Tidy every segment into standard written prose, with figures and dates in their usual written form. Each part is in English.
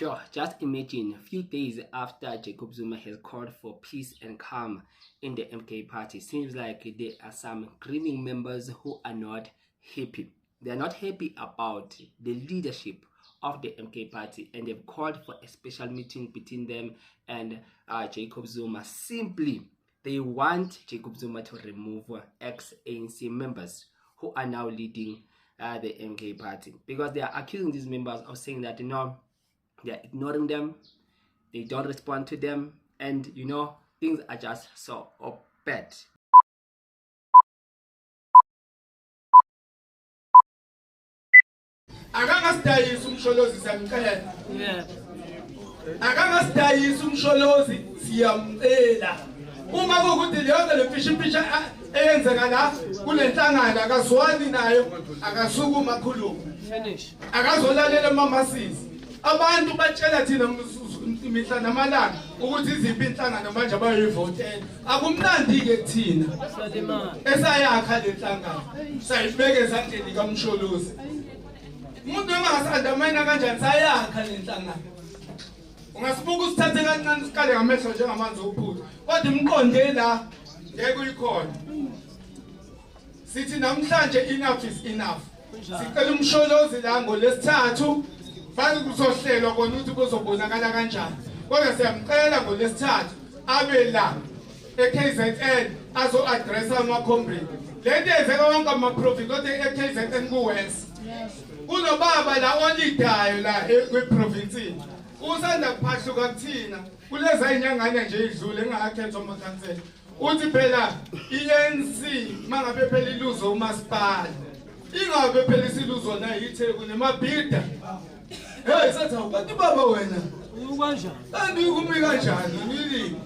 Sure, just imagine a few days after Jacob Zuma has called for peace and calm in the MK party. Seems like there are some grieving members who are not happy. They are not happy about the leadership of the MK party, and they've called for a special meeting between them and Jacob Zuma. Simply, they want Jacob Zuma to remove ex-ANC members who are now leading the MK party, because they are accusing these members of saying that, you know, they are ignoring them, they don't respond to them, and you know, things are just so bad. Akangasidayisa umsholozi siyamcela. Akangasidayisa umsholozi siyamcela. Uma kukuthi leyo le fishisha eyenzeka la kulenhlangano akazwani nayo akasukuma khuluma. Finish. Akazolalela mama sisi. Abantu batshela thina imihla namalanga ukuthi iziphi inhlangano manje abayivotela. Akumnandi ke kuthina. Esayakha le nhlangano. Sayibeke ezandleni kaMsholozi. Umuntu engasandamena kanjani sayakha le nhlangano. Ungasibuka usithathe kancane usikale ngamehlo njengamanzi ophuza. Kodwa imqonde la ngeke uyikhona. Sithi namhlanje enough is enough. Sicela uMsholozi la ngolesithathu bani kuzohlelwa kona ukuthi kuzobonakala kanjani. Kodwa siyamcela ngolesithathu abe la eKZN azo address ama-comrade. Lento yenzeka wonke ama-profit kodwa eKZN kuwes. Kunobaba la olidayo la kwiprovince. Usanda kuphahluka kuthina kuleza inyangane nje idlule engakakhethwa amakhansela. Uthi phela iNC mangabe phela iluzo umasipala. Ingabe phela isiluzo na yiTheku nemabhida. Hey sathi awubantu baba wena. Ukanjani? Kanti ukumi kanjani nilini?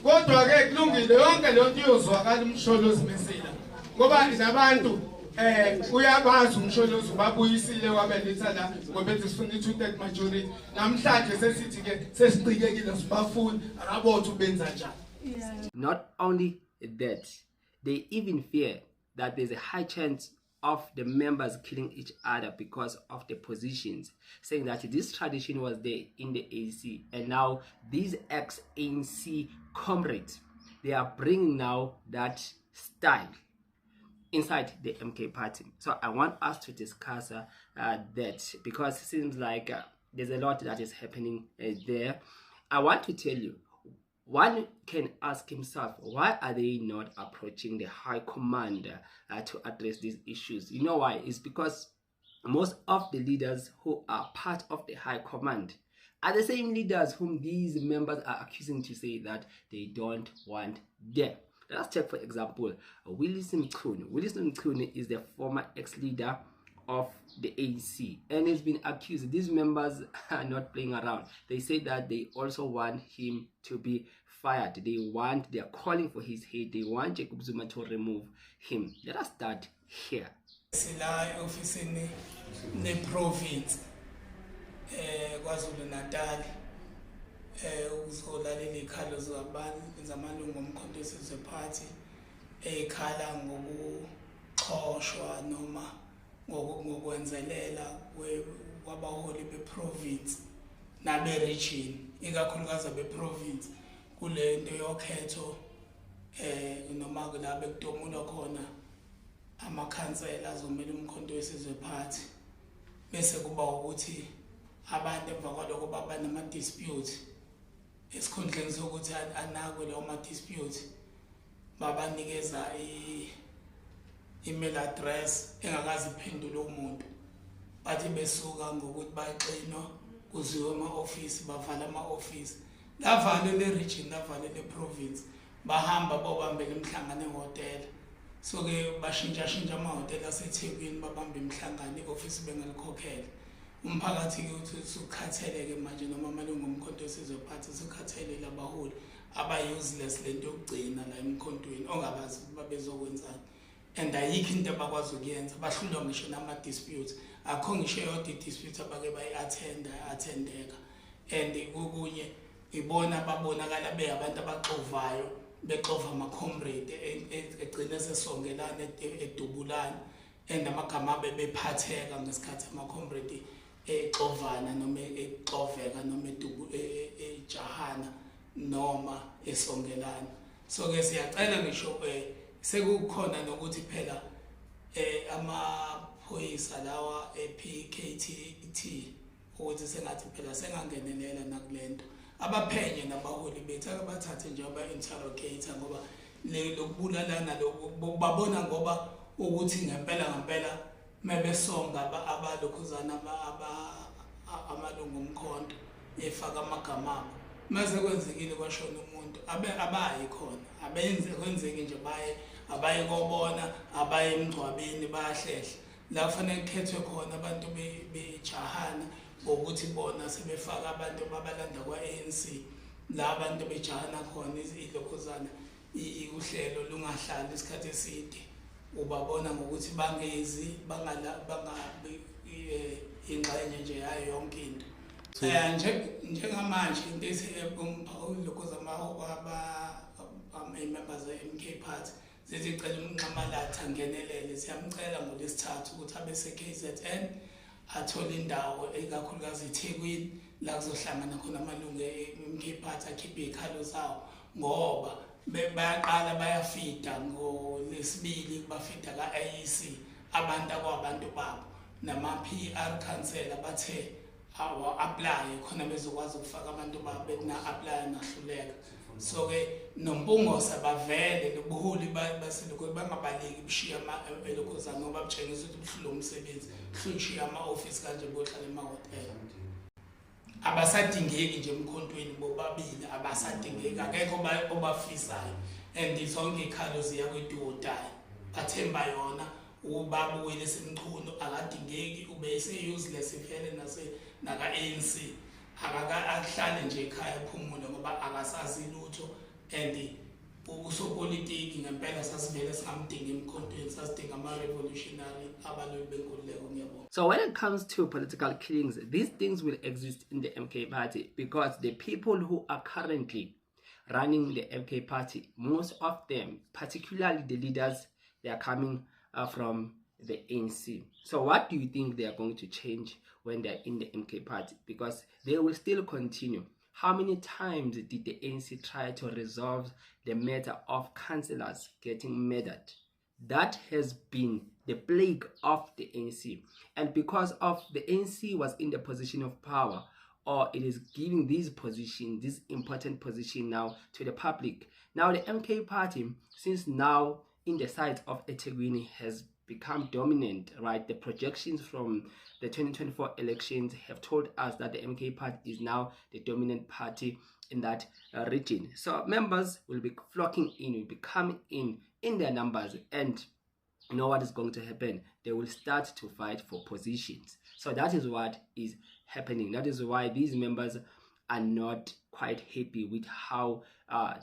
Kodwa ke kulungile yonke le nto iyozwakala uMsholozi mesela. Ngoba izabantu uyabazi uMsholozi babuyisile wabeletha la ngoba bethi sifuna i2/3 majority. Namhlanje sesithi ke sesiqikekile sibafuni akabothi ubenza njani. Not only that, they even fear that there's a high chance of the members killing each other because of the positions, saying that this tradition was there in the ANC, and now these ex-ANC comrades, they are bringing now that style inside the MK party. So I want us to discuss that, because it seems like there's a lot that is happening there. I want to tell you, one can ask himself, why are they not approaching the high command to address these issues? You know why? It's because most of the leaders who are part of the high command are the same leaders whom these members are accusing to say that they don't want them. Let's take, for example, Willis Mchunu. Willis Mchunu is the former ex-leader of the ANC, and he's been accused. These members are not playing around. They say that they also want him to be fired. They are calling for his head. They want Jacob Zuma to remove him. Let us start here. Sila office in the province, KwaZulu Natal. Uzolalela ikhalo zamalungu omkhonto wesizwe party ekhala ngokuxoshwa noma ngokwenzelela kwabaholi beprovince nabe-region, ikakhulukazi beprovince kule nto yokhetho noma la bekutomula khona amakhansela azomela umkhonto wesizwe party, bese kuba ukuthi abantu emva kwalokho baba nama-dispute esikhundleni sokuthi anakwe lawo ma-dispute babanikeza i-email address engakazi iphendule umuntu, bathi besuka ngokuthi baxinwa kuziwe ama-ofisi, bavala ama-ofisi, lavale le-region, lavale le-province, bahamba bobambela imihlangano ehhotela. So-ke bashintsha amahhotela aseThekwini babambe imihlangano, i-ofisi bengalikhokhela. Umphakathi-ke uthi usukhatheleke manje, noma amalungu omkhonto wesizwe party usukhathelele abaholi aba-useless lento yokugcina la emkhontweni ongabazi babezokwenzani, and ayikho into abakwazi ukuyenza, bahlulwa ngisho nama-dispute. Akho ngisho yodwa i-dispute abake bayi-attendeka, and kukunye ibona babonakala beyabantu abaxovayo, bexova ama-comrade egcine sesongelana edubulana, and amagama abe bephatheka ngesikhathi ama-comrade exovana noma exoveka esongelana. So ke siyacela ngisho sekukhona nokuthi phela amaphoyisa lawa ePKTT ukuthi sengathi phela sengangenelela nakulento abaphenye nabaholi bethu abathathe nje aba-interrogator ngoba lokubulalana babona ngoba ukuthi ngempela mebesonga abalokhuzana amalungu omkhonto efaka amagama abo mase kwenzekile kwashona umuntu abayi khona abenze kwenzeke nje abaye kobona abaye emgcwabeni bayahlehla la kufanele kukhethwe khona abantu bejahana ngokuthi bona sebefaka abantu babalanda kwa-ANC la abantu bejahana khona ilokhuzana uhlelo lungahlali isikhathi eside ubabona ngokuthi bangezi bangabi ingxenye nje yayo yonke into njengamanje into members e-MK Party zizicela uNxamalatha angenelele siyamcela ngoLesithathu ukuthi abe se-KZN athole indawo ikakhulukazi eThekwini la kuzohlangana khona amalungu e-MK Party akhiphe izikhalo zawo ngoba bayaqala bayafida ngoLesibili bafida ka-IEC abantu akwabantu babo nama-PR council bathe apply khona bezokwazi ukufaka abantu babo na-apply nahluleka so ke noMpungosa bavele lobuholi baselokho bangabaleki bushiya elokhuzana ngoba butshengisa ukuthi buhlula umsebenzi hlushiya ama-office kanje bohlala emahhotela abasadingeki nje emkhontweni bobabili abasadingeki akekho obafisayo and zonke izikhalo ziya kweDuotayi bathemba yona ubabuyele semchuno akadingeki ubese-useless vele naka-ANC akahlale nje ekhaya ephumule ngoba akasazi lutho and usopolitiki ngempela sasivele singamdingi emkhontweni sasidinga ama-revolutionary abalwi benkululeko ngiyabona. So when it comes to political killings, these things will exist in the MK Party because the people who are currently running the MK Party, most of them, particularly the leaders, they are coming from the ANC. So what do you think they are going to change when they're in the MK Party? Because they will still continue. How many times did the ANC try to resolve the matter of councillors getting murdered? That has been the plague of the ANC. And because of the ANC was in the position of power, or it is giving these positions, this important position now to the public. Now the MK Party, since now in the side of eThekwini has become dominant, right? The projections from the 2024 elections have told us that the MK Party is now the dominant party in that region. So members will be flocking in, will be coming in their numbers, and you know what is going to happen? They will start to fight for positions. So that is what is happening. That is why these members are not quite happy with how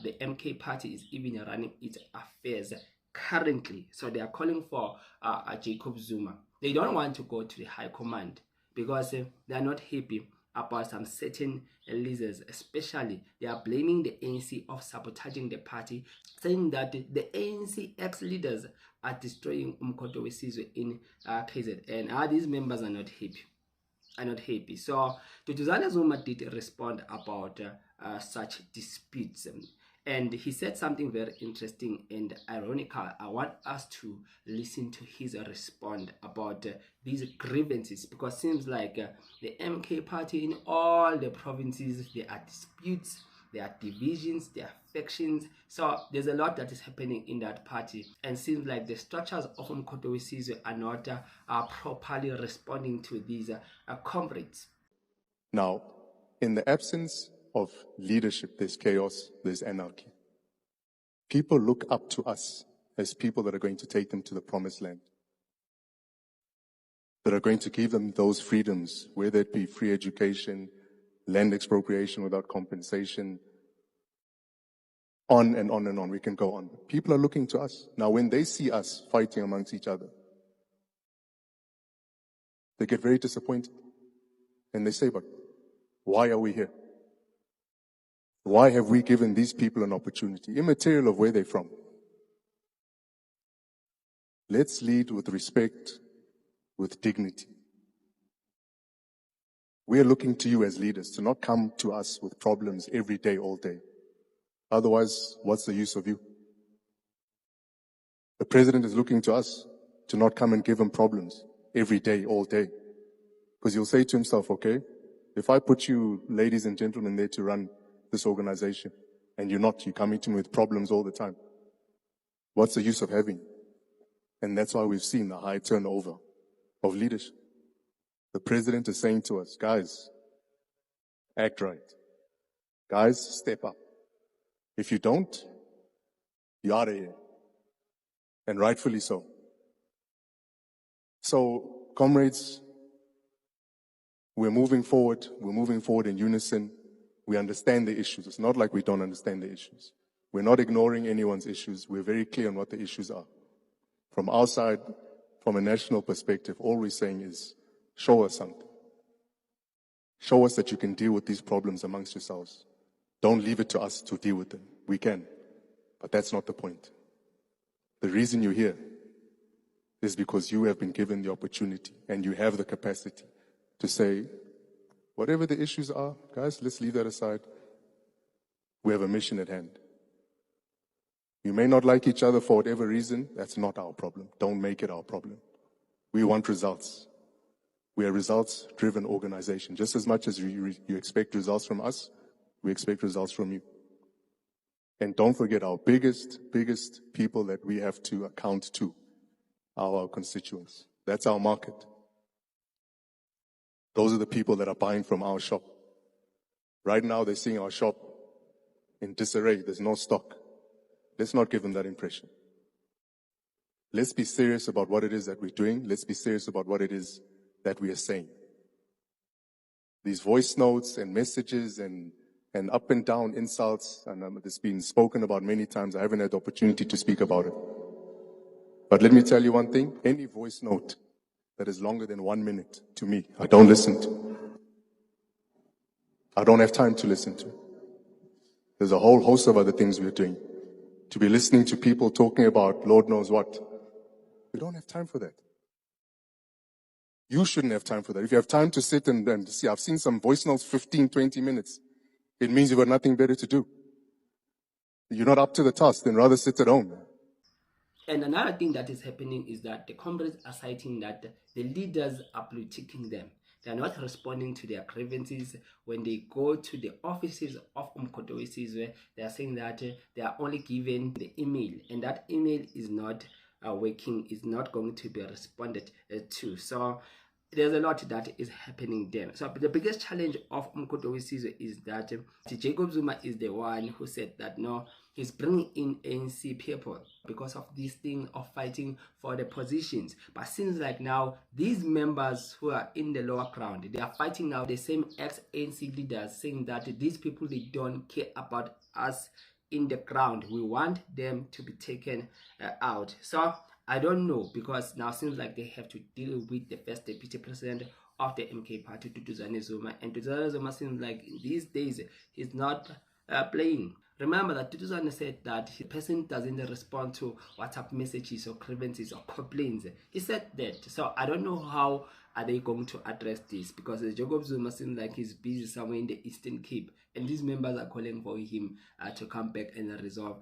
the MK Party is even running its affairs currently. So they are calling for Jacob Zuma. They don't want to go to the high command because they are not happy about some certain leaders. Especially they are blaming the ANC of sabotaging the party, saying that the ANC ex-leaders are destroying Umkhonto weSizwe in KZN. These members are not happy. So Duduzane Zuma did respond about such disputes. And he said something very interesting and ironical. I want us to listen to his response about these grievances, because it seems like the MK Party in all the provinces, there are disputes, there are divisions, there are factions. So there's a lot that is happening in that party, and seems like the structures of Umkhonto weSizwe are not properly responding to these comrades. Now, in the absence of leadership, there's chaos, there's anarchy. People look up to us as people that are going to take them to the promised land, that are going to give them those freedoms, whether it be free education, land expropriation without compensation, on and on and on. We can go on. People are looking to us. Now, when they see us fighting amongst each other, they get very disappointed. And they say, but why are we here? Why have we given these people an opportunity, immaterial of where they're from? Let's lead with respect, with dignity. We are looking to you as leaders to not come to us with problems every day, all day. Otherwise, what's the use of you? The president is looking to us to not come and give him problems every day, all day. Because he'll say to himself, okay, if I put you, ladies and gentlemen, there to run this organization, and you're coming to me with problems all the time, what's the use of having you? And that's why we've seen a high turnover of leadership. The president is saying to us, guys, act right. Guys, step up. If you don't, you're out of here. And rightfully so. So, comrades, we're moving forward. We're moving forward in unison. We understand the issues. It's not like we don't understand the issues. We're not ignoring anyone's issues. We're very clear on what the issues are. From our side, from a national perspective, all we're saying is, show us something. Show us that you can deal with these problems amongst yourselves. Don't leave it to us to deal with them. We can. But that's not the point. The reason you're here is because you have been given the opportunity and you have the capacity to say, whatever the issues are, guys, let's leave that aside. We have a mission at hand. You may not like each other for whatever reason. That's not our problem. Don't make it our problem. We want results. We are a results-driven organization. Just as much as you expect results from us, we expect results from you. And don't forget our biggest people that we have to account to are our constituents. That's our market. Those are the people that are buying from our shop. Right now, they're seeing our shop in disarray. There's no stock. Let's not give them that impression. Let's be serious about what it is that we're doing. Let's be serious about what it is that we are saying. These voice notes and messages and up and down insults, and it's been spoken about many times. I haven't had the opportunity to speak about it. But let me tell you one thing. Any voice note that is longer than 1 minute to me, I don't listen to. I don't have time to listen to. There's a whole host of other things we're doing. To be listening to people talking about Lord knows what. We don't have time for that. You shouldn't have time for that. If you have time to sit and see, I've seen some voice notes, 15, 20 minutes. It means you've got nothing better to do. You're not up to the task, then rather sit at home. And another thing that is happening is that the comrades are citing that the leaders are politicking them. They are not responding to their grievances. When they go to the offices of Umkhonto weSizwe, they are saying that they are only given the email, and that email is not working, is not going to be responded to. So there's a lot that is happening there. So the biggest challenge of Umkhonto weSizwe is that Jacob Zuma is the one who said that no, he's bringing in ANC people because of this thing of fighting for the positions. But seems like now these members who are in the lower ground, they are fighting now the same ex-ANC leaders, saying that these people, they don't care about us in the ground. We want them to be taken out. So I don't know, because now seems like they have to deal with the first deputy president of the MK party, Duduzane Zuma, and Duduzane Zuma seems like these days he's not playing. Remember that Duduzane said that the person doesn't respond to WhatsApp messages or grievances or complaints. He said that. So I don't know how are they going to address this, because Jacob Zuma seems like he's busy somewhere in the Eastern Cape, and these members are calling for him to come back and resolve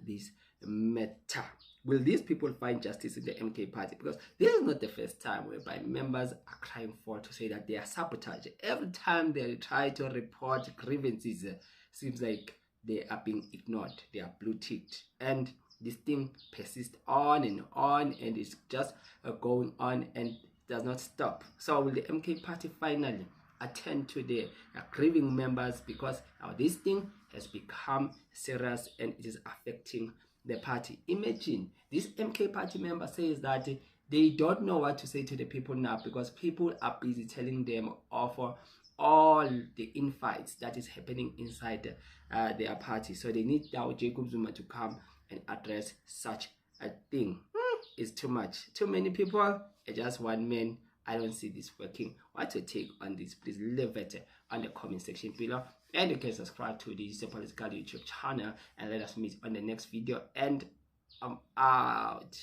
this matter. Will these people find justice in the MK party? Because this is not the first time whereby members are crying for to say that they are sabotaged. Every time they try to report grievances, seems like they are being ignored. They are blue-ticked. And this thing persists on, and it's just going on and does not stop. So will the MK party finally attend to the grieving members, because now this thing has become serious and it is affecting the party? Imagine this MK party member says that they don't know what to say to the people now, because people are busy telling them of all the infights that is happening inside their party. So they need now Jacob Zuma to come and address such a thing. It's too much. Too many people, just one man. I don't see this working. What's your take on this? Please leave it on the comment section below. And you can subscribe to the Political YouTube channel, and let us meet on the next video. And I'm out.